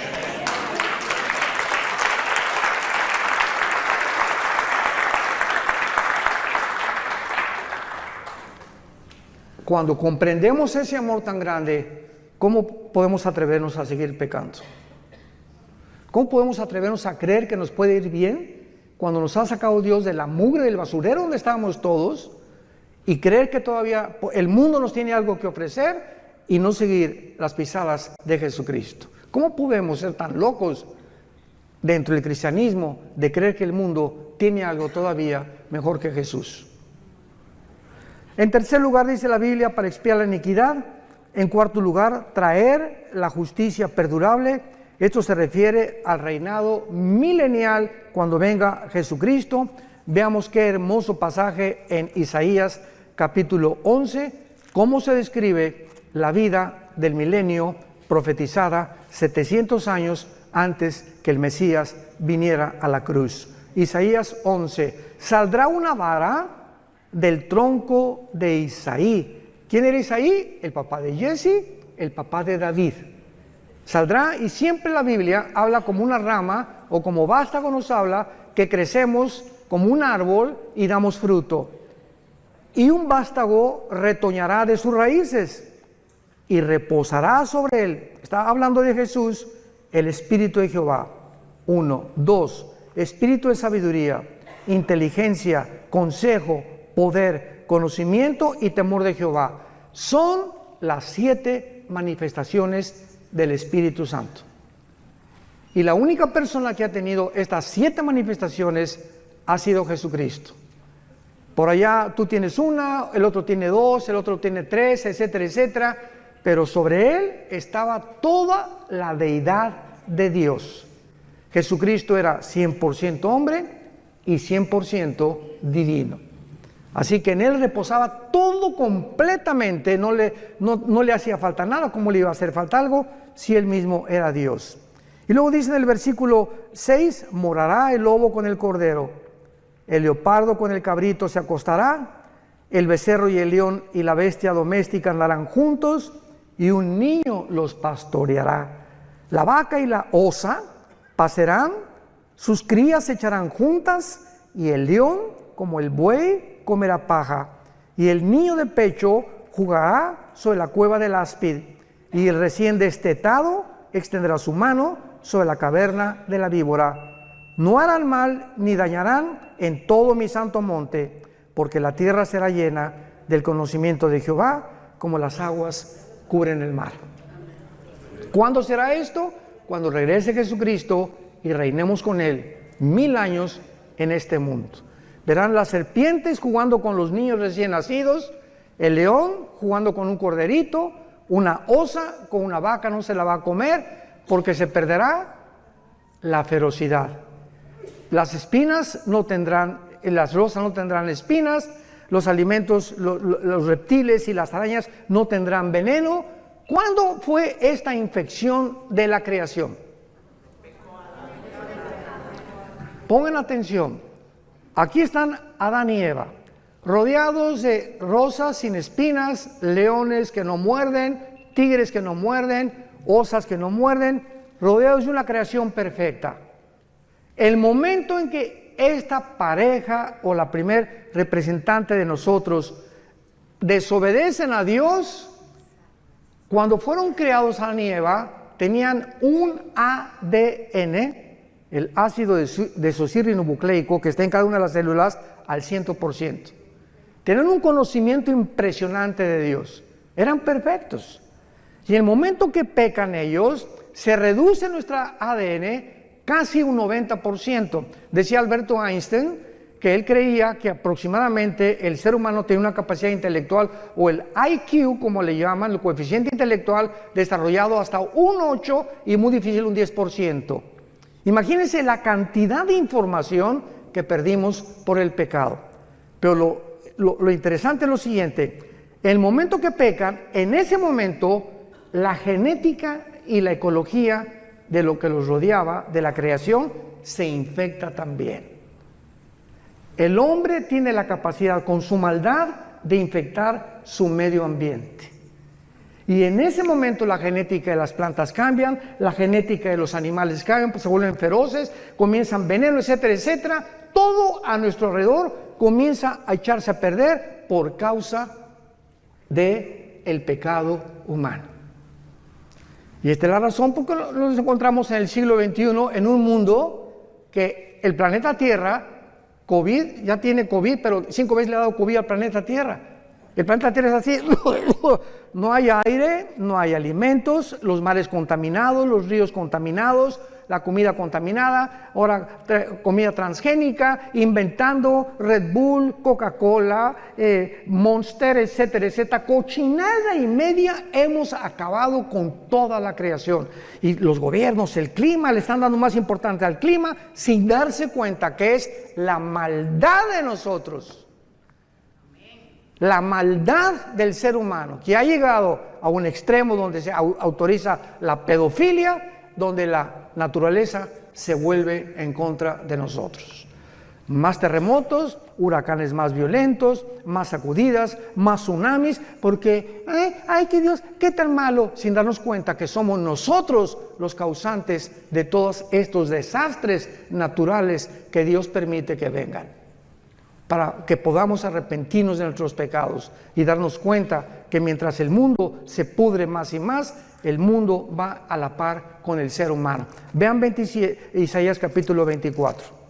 Cuando comprendemos ese amor tan grande, ¿cómo podemos atrevernos a seguir pecando? ¿Cómo podemos atrevernos a creer que nos puede ir bien cuando nos ha sacado Dios de la mugre del basurero donde estábamos todos y creer que todavía el mundo nos tiene algo que ofrecer y no seguir las pisadas de Jesucristo? ¿Cómo podemos ser tan locos dentro del cristianismo de creer que el mundo tiene algo todavía mejor que Jesús? En tercer lugar dice la Biblia, para expiar la iniquidad. En cuarto lugar, traer la justicia perdurable. Esto se refiere al reinado milenial cuando venga Jesucristo. Veamos qué hermoso pasaje en Isaías capítulo 11, cómo se describe la vida del milenio profetizada 700 años antes que el Mesías viniera a la cruz. Isaías 11, saldrá una vara del tronco de Isaí. ¿Quién era Isaí? El papá de Jesse, el papá de David. Saldrá, y siempre la Biblia habla como una rama o como vástago nos habla que crecemos como un árbol y damos fruto. Y un vástago retoñará de sus raíces y reposará sobre él. Está hablando de Jesús, el Espíritu de Jehová. 1, 2, Espíritu de sabiduría, inteligencia, consejo, poder, conocimiento y temor de Jehová. Son las 7 manifestaciones del Espíritu Santo. Y la única persona que ha tenido estas 7 manifestaciones ha sido Jesucristo. Por allá tú tienes una, el otro tiene 2, el otro tiene 3, etcétera, etcétera. Pero sobre él estaba toda la deidad de Dios. Jesucristo era 100% hombre y 100% divino. Así que en él reposaba todo completamente, no le hacía falta nada. ¿Cómo le iba a hacer falta algo si él mismo era Dios? Y luego dice en el versículo 6, morará el lobo con el cordero, el leopardo con el cabrito se acostará, el becerro y el león y la bestia doméstica andarán juntos, y un niño los pastoreará. La vaca y la osa pasarán, sus crías se echarán juntas, y el león, como el buey, comerá paja, y el niño de pecho jugará sobre la cueva del áspid, y el recién destetado extenderá su mano sobre la caverna de la víbora. No harán mal ni dañarán en todo mi santo monte, porque la tierra será llena del conocimiento de Jehová, como las aguas cubren el mar. ¿Cuándo será esto? Cuando regrese Jesucristo y reinemos con Él 1000 años en este mundo. Verán las serpientes jugando con los niños recién nacidos, el león jugando con un corderito, una osa con una vaca no se la va a comer porque se perderá la ferocidad. Las espinas no tendrán, las rosas no tendrán espinas, los alimentos, los reptiles y las arañas no tendrán veneno. ¿Cuándo fue esta infección de la creación? Pongan atención. Aquí están Adán y Eva, rodeados de rosas sin espinas, leones que no muerden, tigres que no muerden, osas que no muerden, rodeados de una creación perfecta. El momento en que esta pareja o la primer representante de nosotros desobedecen a Dios, cuando fueron creados Adán y Eva, tenían un ADN, el ácido desoxirribonucleico, que está en cada una de las células al 100%. Tenían un conocimiento impresionante de Dios. Eran perfectos. Y en el momento que pecan ellos, se reduce nuestra ADN casi un 90%. Decía Alberto Einstein que él creía que aproximadamente el ser humano tiene una capacidad intelectual, o el IQ, como le llaman, el coeficiente intelectual, desarrollado hasta un 8 y muy difícil un 10%. Imagínense la cantidad de información que perdimos por el pecado. Pero lo interesante es lo siguiente: el momento que pecan, en ese momento la genética y la ecología de lo que los rodeaba, de la creación, se infecta también. El hombre tiene la capacidad, con su maldad, de infectar su medio ambiente. Y en ese momento la genética de las plantas cambian, la genética de los animales cambian, pues se vuelven feroces, comienzan veneno, etcétera, etcétera. Todo a nuestro alrededor comienza a echarse a perder por causa del pecado humano. Y esta es la razón por la que nos encontramos en el siglo XXI, en un mundo que el planeta Tierra, COVID, ya tiene COVID, pero 5 veces le ha dado COVID al planeta Tierra. El planeta Tierra es así, no hay aire, no hay alimentos, los mares contaminados, los ríos contaminados, la comida contaminada, ahora comida transgénica, inventando Red Bull, Coca-Cola, Monster, etcétera, etcétera. Cochinada y media hemos acabado con toda la creación. Y los gobiernos, el clima, le están dando más importancia al clima sin darse cuenta que es la maldad de nosotros. La maldad del ser humano, que ha llegado a un extremo donde se autoriza la pedofilia, donde la naturaleza se vuelve en contra de nosotros. Más terremotos, huracanes más violentos, más sacudidas, más tsunamis, porque, ay, que Dios, qué tan malo, sin darnos cuenta que somos nosotros los causantes de todos estos desastres naturales que Dios permite que vengan, para que podamos arrepentirnos de nuestros pecados y darnos cuenta que mientras el mundo se pudre más y más, el mundo va a la par con el ser humano. Vean Isaías capítulo 24.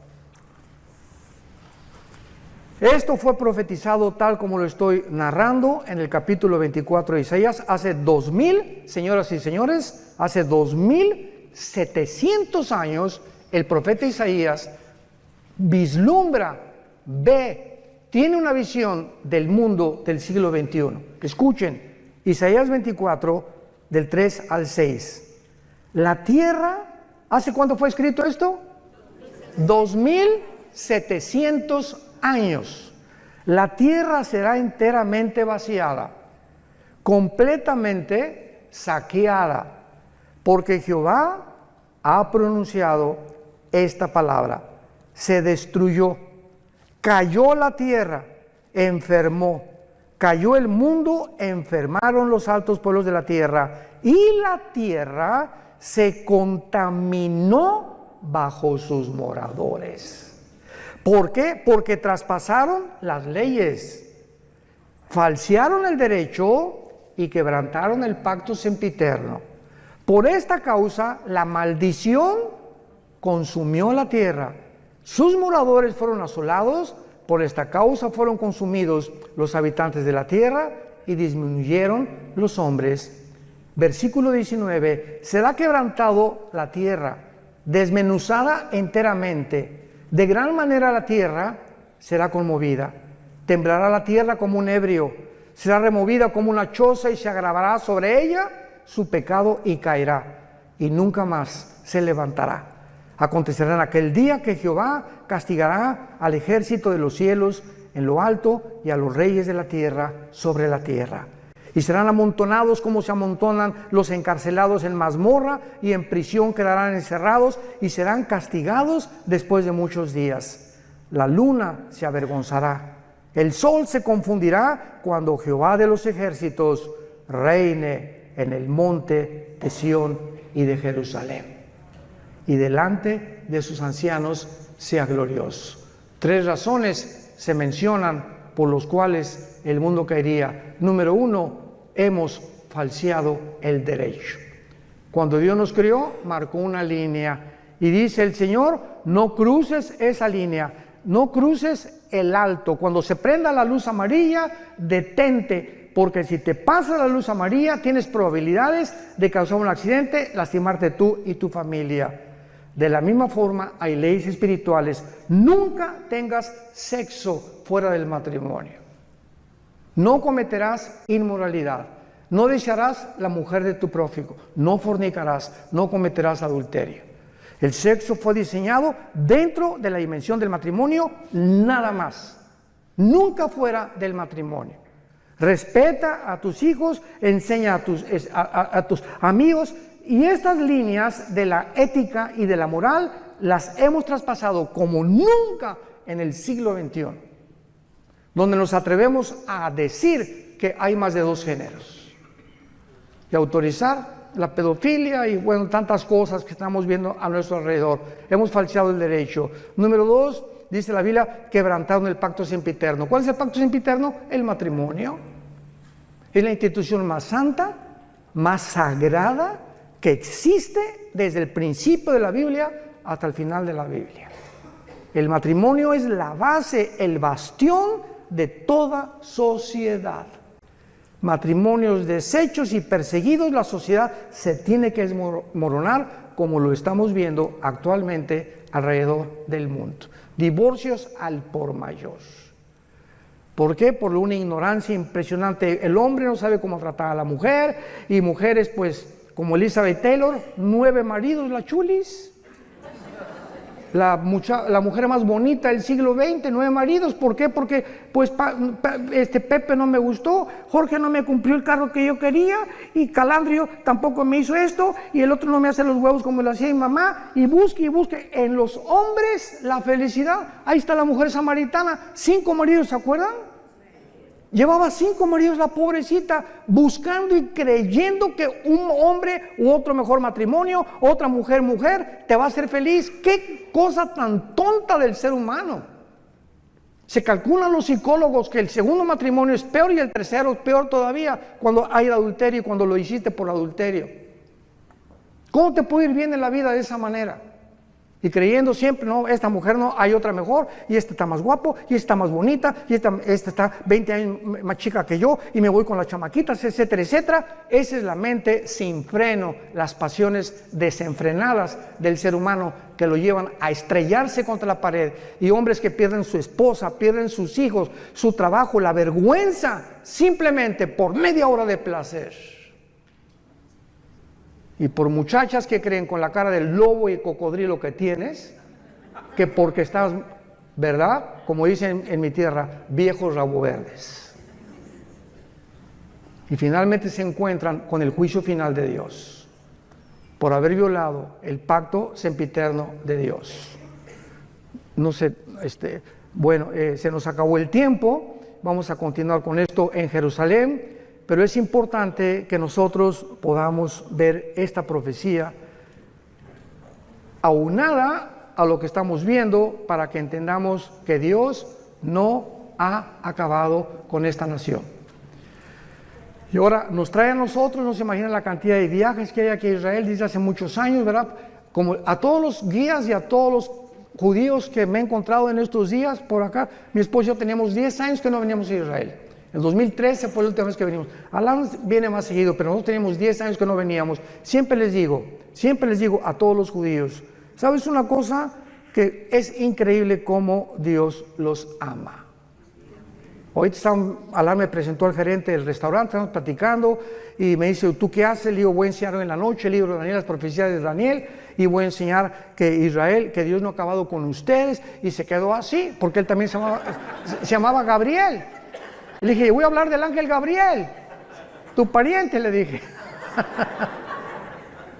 Esto fue profetizado tal como lo estoy narrando en el capítulo 24 de Isaías hace 2000, señoras y señores, hace 2700 años. El profeta Isaías vislumbra, ve, tiene una visión del mundo del siglo XXI. Escuchen, Isaías 24, del 3 al 6. La tierra, ¿hace cuánto fue escrito esto? 2700 años. La tierra será enteramente vaciada, completamente saqueada, porque Jehová ha pronunciado esta palabra. Se destruyó, cayó la tierra, enfermó, cayó el mundo, enfermaron los altos pueblos de la tierra, y la tierra se contaminó bajo sus moradores. ¿Por qué? Porque traspasaron las leyes, falsearon el derecho y quebrantaron el pacto sempiterno. Por esta causa, la maldición consumió la tierra. Sus moradores fueron asolados. Por esta causa fueron consumidos los habitantes de la tierra y disminuyeron los hombres. Versículo 19. Será quebrantado la tierra, desmenuzada enteramente. De gran manera la tierra será conmovida. Temblará la tierra como un ebrio. Será removida como una choza y se agravará sobre ella su pecado y caerá. Y nunca más se levantará. Acontecerá en aquel día que Jehová castigará al ejército de los cielos en lo alto y a los reyes de la tierra sobre la tierra. Y serán amontonados como se amontonan los encarcelados en mazmorra, y en prisión quedarán encerrados y serán castigados después de muchos días. La luna se avergonzará, el sol se confundirá cuando Jehová de los ejércitos reine en el monte de Sión y de Jerusalén, y delante de sus ancianos sea glorioso. 3 razones se mencionan por los cuales el mundo caería. Número 1, hemos falseado el derecho. Cuando Dios nos creó, marcó una línea y dice el Señor: no cruces esa línea, no cruces el alto. Cuando se prenda la luz amarilla, detente, porque si te pasa la luz amarilla, tienes probabilidades de causar un accidente, lastimarte tú y tu familia. De la misma forma, hay leyes espirituales. Nunca tengas sexo fuera del matrimonio. No cometerás inmoralidad. No desearás la mujer de tu prójimo. No fornicarás. No cometerás adulterio. El sexo fue diseñado dentro de la dimensión del matrimonio, nada más. Nunca fuera del matrimonio. Respeta a tus hijos, enseña a tus amigos. Y estas líneas de la ética y de la moral las hemos traspasado como nunca en el siglo XXI, donde nos atrevemos a decir que hay más de 2 géneros y autorizar la pedofilia y bueno, tantas cosas que estamos viendo a nuestro alrededor. Hemos falseado el derecho. Número 2, dice la Biblia, quebrantaron el pacto sempiterno. ¿Cuál es el pacto sempiterno? El matrimonio. Es la institución más santa, más sagrada que existe desde el principio de la Biblia hasta el final de la Biblia. El matrimonio es la base, el bastión de toda sociedad. Matrimonios deshechos y perseguidos, la sociedad se tiene que desmoronar, como lo estamos viendo actualmente alrededor del mundo. Divorcios al por mayor. ¿Por qué? Por una ignorancia impresionante. El hombre no sabe cómo tratar a la mujer, y mujeres pues como Elizabeth Taylor, 9 maridos, la chulis. La mujer más bonita del siglo XX, 9 maridos. ¿Por qué? Porque pues Pepe no me gustó, Jorge no me cumplió el cargo que yo quería, y Calandrio tampoco me hizo esto, y el otro no me hace los huevos como lo hacía mi mamá, y busque. En los hombres la felicidad. Ahí está la mujer samaritana, 5 maridos, ¿se acuerdan? Llevaba 5 maridos la pobrecita, buscando y creyendo que un hombre u otro mejor matrimonio, otra mujer, te va a hacer feliz. ¡Qué cosa tan tonta del ser humano! Se calculan los psicólogos que el segundo matrimonio es peor y el tercero es peor todavía cuando hay adulterio y cuando lo hiciste por adulterio. ¿Cómo te puede ir bien en la vida de esa manera? Y creyendo siempre, no, esta mujer no, hay otra mejor, y esta está más guapo, y esta está más bonita, y esta está 20 años más chica que yo, y me voy con las chamaquitas, etcétera, etcétera. Esa es la mente sin freno, las pasiones desenfrenadas del ser humano que lo llevan a estrellarse contra la pared. Y hombres que pierden su esposa, pierden sus hijos, su trabajo, la vergüenza, simplemente por media hora de placer. Y por muchachas que creen con la cara del lobo y cocodrilo que tienes, que porque estás, ¿verdad? Como dicen en mi tierra, viejos rabo verdes. Y finalmente se encuentran con el juicio final de Dios, por haber violado el pacto sempiterno de Dios. No sé, se nos acabó el tiempo, vamos a continuar con esto en Jerusalén. Pero es importante que nosotros podamos ver esta profecía aunada a lo que estamos viendo, para que entendamos que Dios no ha acabado con esta nación. Y ahora nos trae a nosotros, no se imaginan la cantidad de viajes que hay aquí a Israel desde hace muchos años, ¿verdad? Como a todos los guías y a todos los judíos que me he encontrado en estos días por acá, mi esposo y yo teníamos 10 años que no veníamos a Israel. En 2013 fue la última vez que venimos. Alan viene más seguido, pero nosotros teníamos 10 años que no veníamos. Siempre les digo a todos los judíos, ¿sabes una cosa? Que es increíble cómo Dios los ama. Hoy Alan me presentó al gerente del restaurante, estamos platicando y me dice, ¿tú qué haces? Le digo, voy a enseñar hoy en la noche el libro de Daniel, las profecías de Daniel, y voy a enseñar que Israel, que Dios no ha acabado con ustedes, y se quedó así, porque él también se llamaba Gabriel. Le dije, voy a hablar del ángel Gabriel, tu pariente, le dije.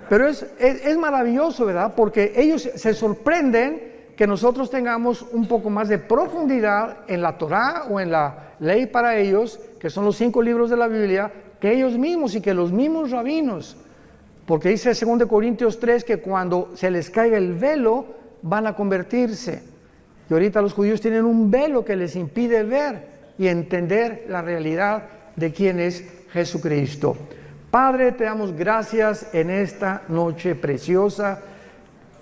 Pero es maravilloso, ¿verdad? Porque ellos se sorprenden que nosotros tengamos un poco más de profundidad en la Torá o en la ley para ellos, que son los 5 libros de la Biblia, que ellos mismos y que los mismos rabinos. Porque dice 2 Corintios 3 que cuando se les caiga el velo van a convertirse. Y ahorita los judíos tienen un velo que les impide ver y entender la realidad de quién es Jesucristo. Padre, te damos gracias en esta noche preciosa,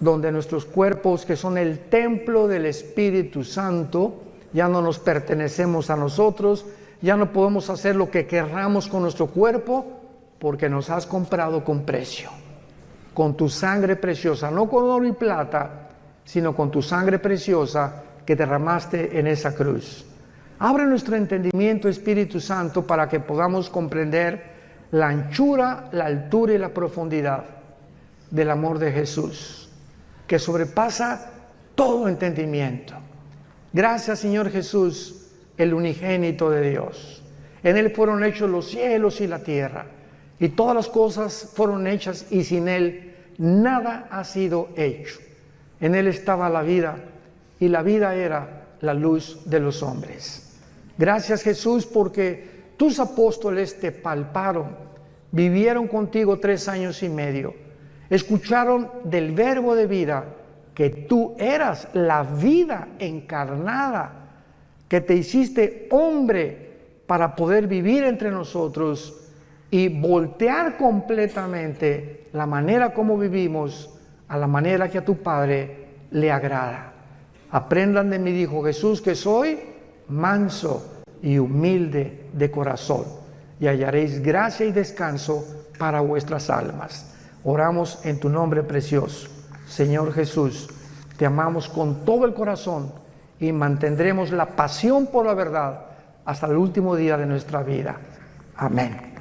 donde nuestros cuerpos, que son el templo del Espíritu Santo, ya no nos pertenecemos a nosotros, ya no podemos hacer lo que querramos con nuestro cuerpo, porque nos has comprado con precio, con tu sangre preciosa, no con oro y plata, sino con tu sangre preciosa que derramaste en esa cruz. Abre nuestro entendimiento, Espíritu Santo, para que podamos comprender la anchura, la altura y la profundidad del amor de Jesús, que sobrepasa todo entendimiento. Gracias, Señor Jesús, el unigénito de Dios. En Él fueron hechos los cielos y la tierra, y todas las cosas fueron hechas, y sin Él nada ha sido hecho. En Él estaba la vida, y la vida era la luz de los hombres. Gracias, Jesús, porque tus apóstoles te palparon, vivieron contigo 3 años y medio, escucharon del verbo de vida, que tú eras la vida encarnada, que te hiciste hombre para poder vivir entre nosotros y voltear completamente la manera como vivimos a la manera que a tu Padre le agrada. Aprendan de mí, dijo Jesús, que soy manso y humilde de corazón, y hallaréis gracia y descanso para vuestras almas. Oramos en tu nombre precioso. Señor Jesús, te amamos con todo el corazón y mantendremos la pasión por la verdad hasta el último día de nuestra vida. Amén.